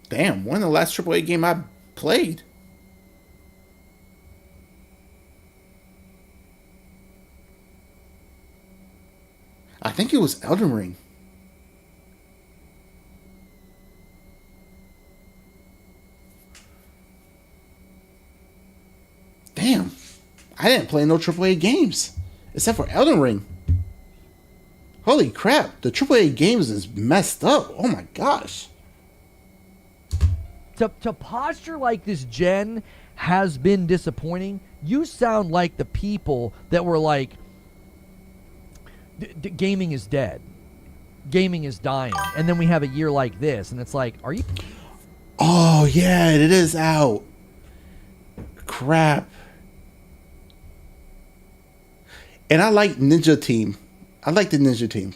damn, when the last AAA game I played? think it was Elden Ring. Damn. I didn't play no AAA games. Except for Elden Ring. Holy crap. The AAA games is messed up. Oh my gosh. To posture like this gen has been disappointing, you sound like the people that were like, gaming is dead. Gaming is dying. And then we have a year like this, and it's like, are you... Oh, yeah, it is out. Crap. And I like Ninja Team. I like the Ninja Team.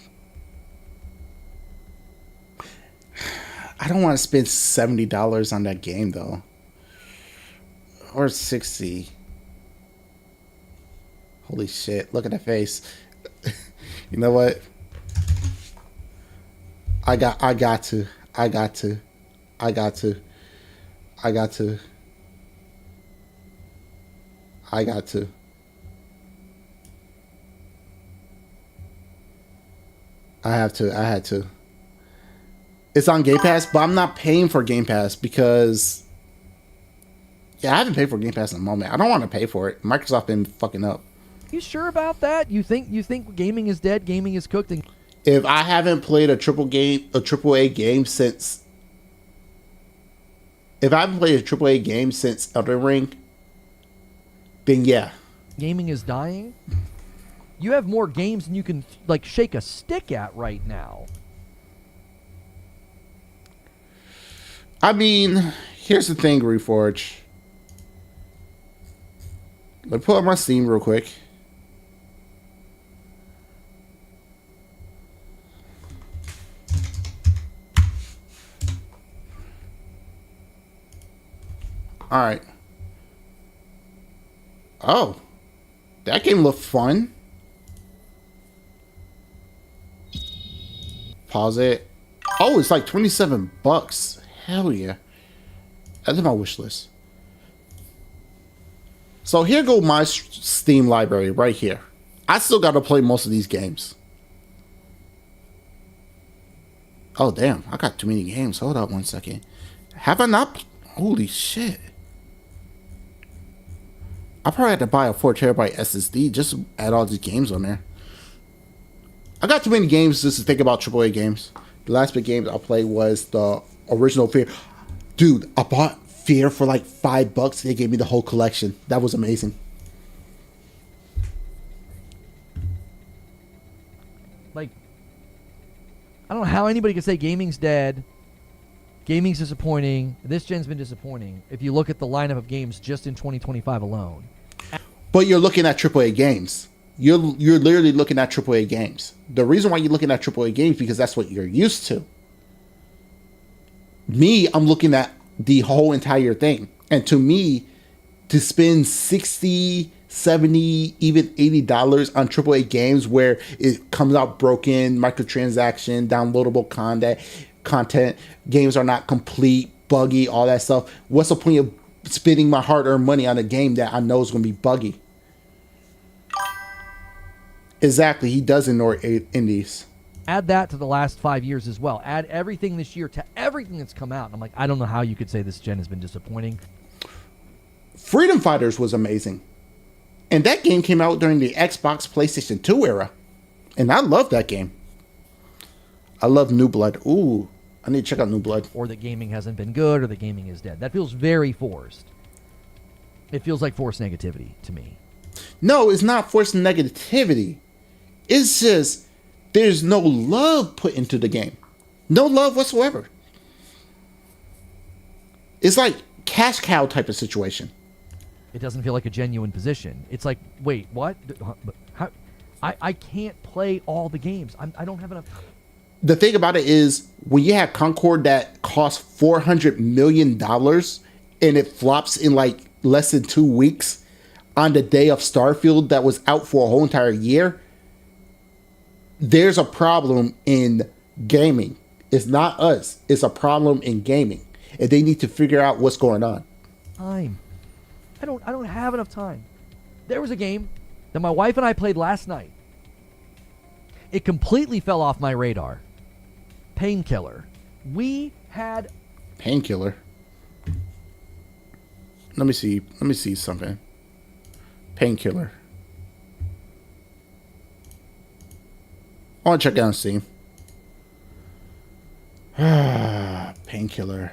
I don't want to spend $70 on that game, though. Or $60. Holy shit. Look at that face. You know what? I got to. I got to. I have to. I had to. It's on Game Pass, but I'm not paying for Game Pass because... Yeah, I haven't paid for Game Pass in a moment. I don't want to pay for it. Microsoft been fucking up. You sure about that? You think gaming is dead, gaming is cooked? And if I haven't played a AAA game since... If I haven't played a AAA game since Elden Ring, then yeah. Gaming is dying? You have more games than you can, like, shake a stick at right now. I mean, here's the thing, Reforge. Let me pull up my Steam real quick. Alright. Oh. That game looked fun. Pause it. Oh, it's like $27. Hell yeah. That's my wish list. So here go my Steam library right here. I still got to play most of these games. Oh, damn. I got too many games. Hold up one second. Have I not? Holy shit. I probably had to buy a 4TB SSD just to add all these games on there. I got too many games just to think about AAA games. The last big game I played was the original Fear. Dude, I bought Fear for like $5. They gave me the whole collection. That was amazing. Like, I don't know how anybody can say gaming's dead. Gaming's disappointing. This gen's been disappointing if you look at the lineup of games just in 2025 alone. But you're looking at AAA games. You're literally looking at AAA games. The reason why you're looking at AAA games because that's what you're used to. Me, I'm looking at the whole entire thing. And to me, to spend $60, $70, even $80 on AAA games where it comes out broken, microtransaction, downloadable content, games are not complete, buggy, all that stuff. What's the point of spending my hard-earned money on a game that I know is going to be buggy? Exactly, he does ignore indies. Add that to the last 5 years as well. Add everything this year to everything that's come out. And I'm like, I don't know how you could say this gen has been disappointing. Freedom Fighters was amazing. And that game came out during the Xbox PlayStation 2 era. And I love that game. I love New Blood. Ooh, I need to check out New Blood. Or that gaming hasn't been good, or that gaming is dead. That feels very forced. It feels like forced negativity to me. No, it's not forced negativity. It's just there's no love put into the game. No love whatsoever. It's like cash cow type of situation. It doesn't feel like a genuine position. It's like, wait, what? How? I can't play all the games. I don't have enough. The thing about it is when you have Concord that costs $400 million and it flops in like less than 2 weeks on the day of Starfield that was out for a whole entire year, there's a problem in gaming. It's not us. It's a problem in gaming. And they need to figure out what's going on. Time. I don't have enough time. There was a game that my wife and I played last night. It completely fell off my radar. Painkiller. We had Painkiller. Let me see. Let me see something. Painkiller. I want to check it out on Steam. Painkiller.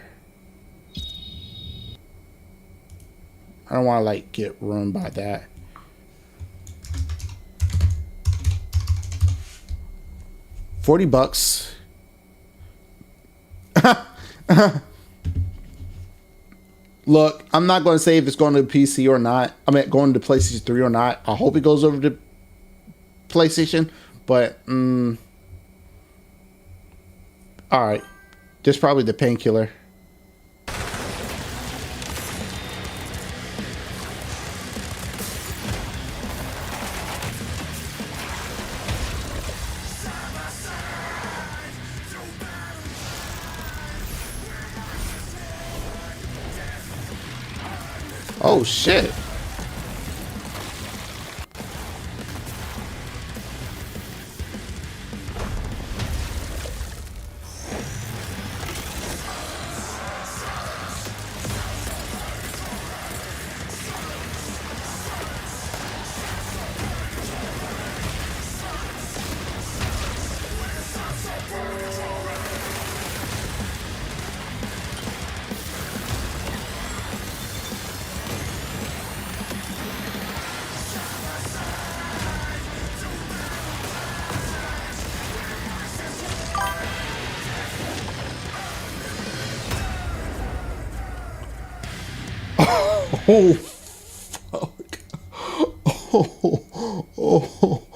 I don't want to like get ruined by that. $40. Look, I'm not going to say if it's going to PC or not. I mean, going to PlayStation 3 or not. I hope it goes over to PlayStation. But, alright. This is probably the Painkiller. Oh, shit. Oh, fuck. Oh, oh,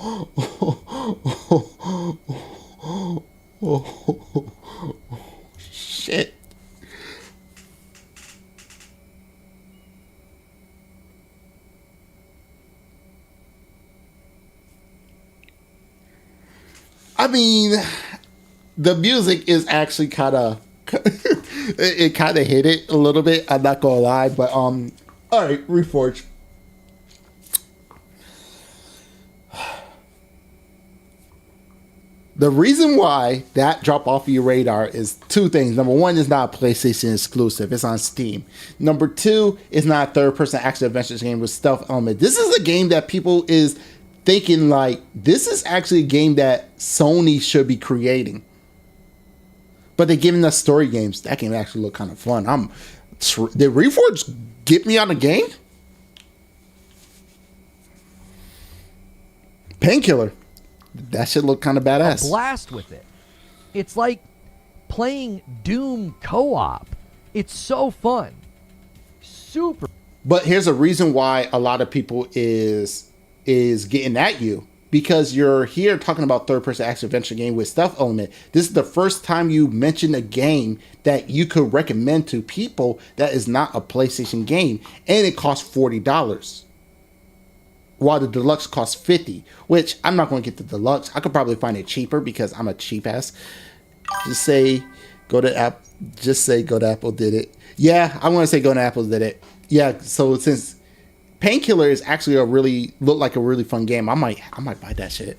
oh, shit. I mean, the music is actually kind of it kind of hit it a little bit. I'm not gonna lie, but all right, Reforge. The reason why that dropped off your radar is two things. Number one, it's not a PlayStation exclusive. It's on Steam. Number two, it's not a third-person action adventure game with stealth element. This is a game that people is thinking like, this is actually a game that Sony should be creating. But they're giving us story games. That game actually look kind of fun. Did Reforge get me on the game? Painkiller. That should look kind of badass. A blast with it. It's like playing Doom co-op. It's so fun. Super. But here's a reason why a lot of people is getting at you. Because you're here talking about third-person action adventure game with stealth element. This is the first time you mention a game that you could recommend to people that is not a PlayStation game, and it costs $40, while the deluxe costs $50. Which I'm not going to get the deluxe. I could probably find it cheaper because I'm a cheap ass. Just say go to Apple. Just say go to Apple did it. Yeah, I want to say go to Apple did it. Yeah. So since Painkiller is actually look like a really fun game. I might buy that shit.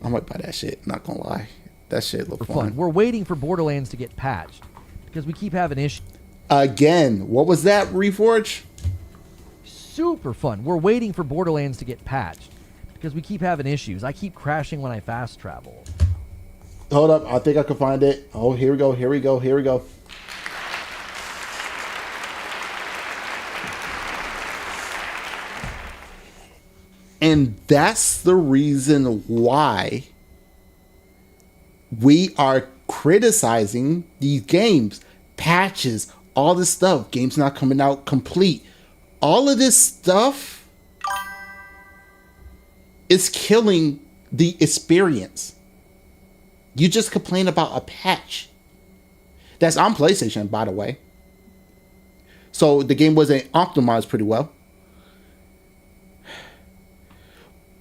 I might buy that shit. Not gonna lie, that shit look fun. We're waiting for Borderlands to get patched because we keep having issues. Again, what was that, Reforge? Super fun. We're waiting for Borderlands to get patched because we keep having issues. I keep crashing when I fast travel. Hold up, I think I can find it. Oh, here we go. Here we go. Here we go. And that's the reason why we are criticizing these games. Patches, all this stuff. Games not coming out complete. All of this stuff is killing the experience. You just complain about a patch. That's on PlayStation, by the way. So the game wasn't optimized pretty well.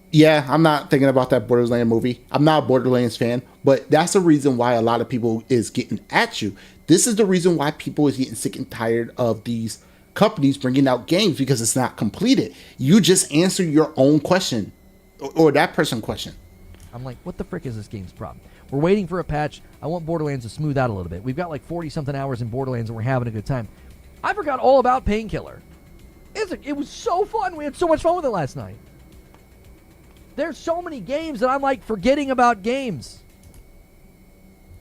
Yeah, I'm not thinking about that Borderlands movie. I'm not a Borderlands fan, but that's the reason why a lot of people is getting at you. This is the reason why people is getting sick and tired of these companies bringing out games because it's not completed. You just answer your own question or that person's question. I'm like, what the frick is this game's problem? We're waiting for a patch. I want Borderlands to smooth out a little bit. We've got like 40-something hours in Borderlands, and we're having a good time. I forgot all about Painkiller. It was so fun. We had so much fun with it last night. There's so many games that I'm like forgetting about games.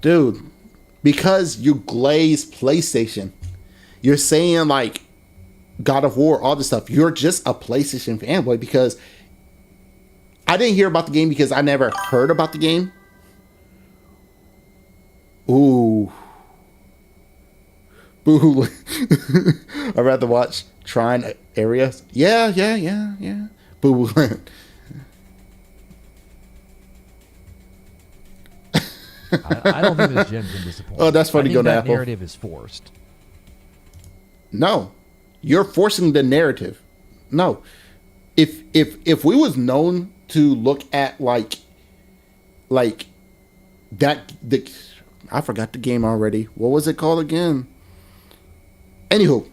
Dude, because you glaze PlayStation. You're saying like God of War, all this stuff. You're just a PlayStation fanboy because I didn't hear about the game because I never heard about the game. Ooh. Boo. I'd rather watch Trying Areas. Yeah. Boo. I don't think this gen's been disappointed. Oh, that's funny. I Go think to that Apple. narrative is forced. No, forcing the narrative. No, if we was known to look at like that, I forgot the game already. What was it called again? Anywho,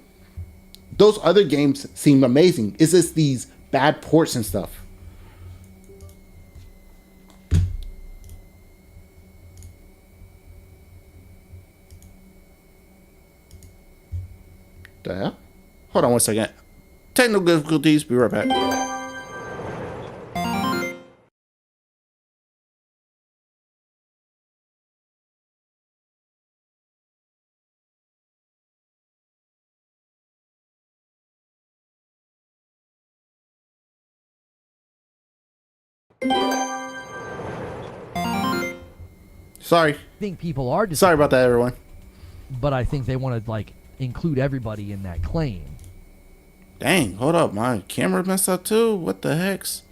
those other games seem amazing. It's just these bad ports and stuff. The hell? Hold on one second. Technical difficulties. Be right back. Sorry. I think people are disappointed. Sorry about that, everyone. But I think they want to like include everybody in that claim. Dang, hold up. My camera messed up too? What the hex?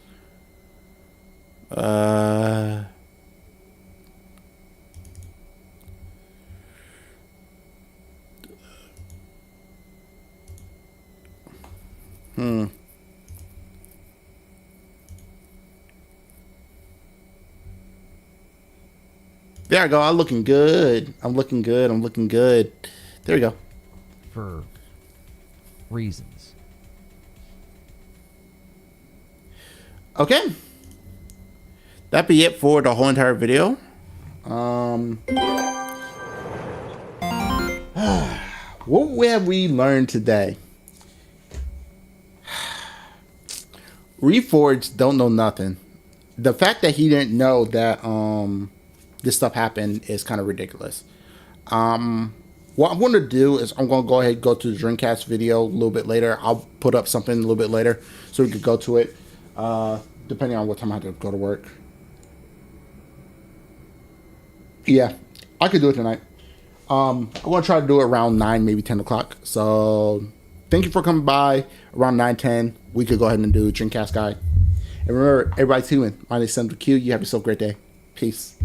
There I go. I'm looking good. I'm looking good. There we go. For reasons. Okay. That'd be it for the whole entire video. What have we learned today? Reforge don't know nothing. The fact that he didn't know that this stuff happened is kind of ridiculous. What I'm going to do is I'm going to go ahead and go to the Dreamcast video a little bit later. I'll put up something a little bit later so we could go to it, depending on what time I have to go to work. Yeah, I could do it tonight. I'm going to try to do it around 9, maybe 10 o'clock. So thank you for coming by. Around 9, 10, we could go ahead and do a Dreamcast guide. And remember, everybody's human. My name is Sendou Q. You have yourself a great day. Peace.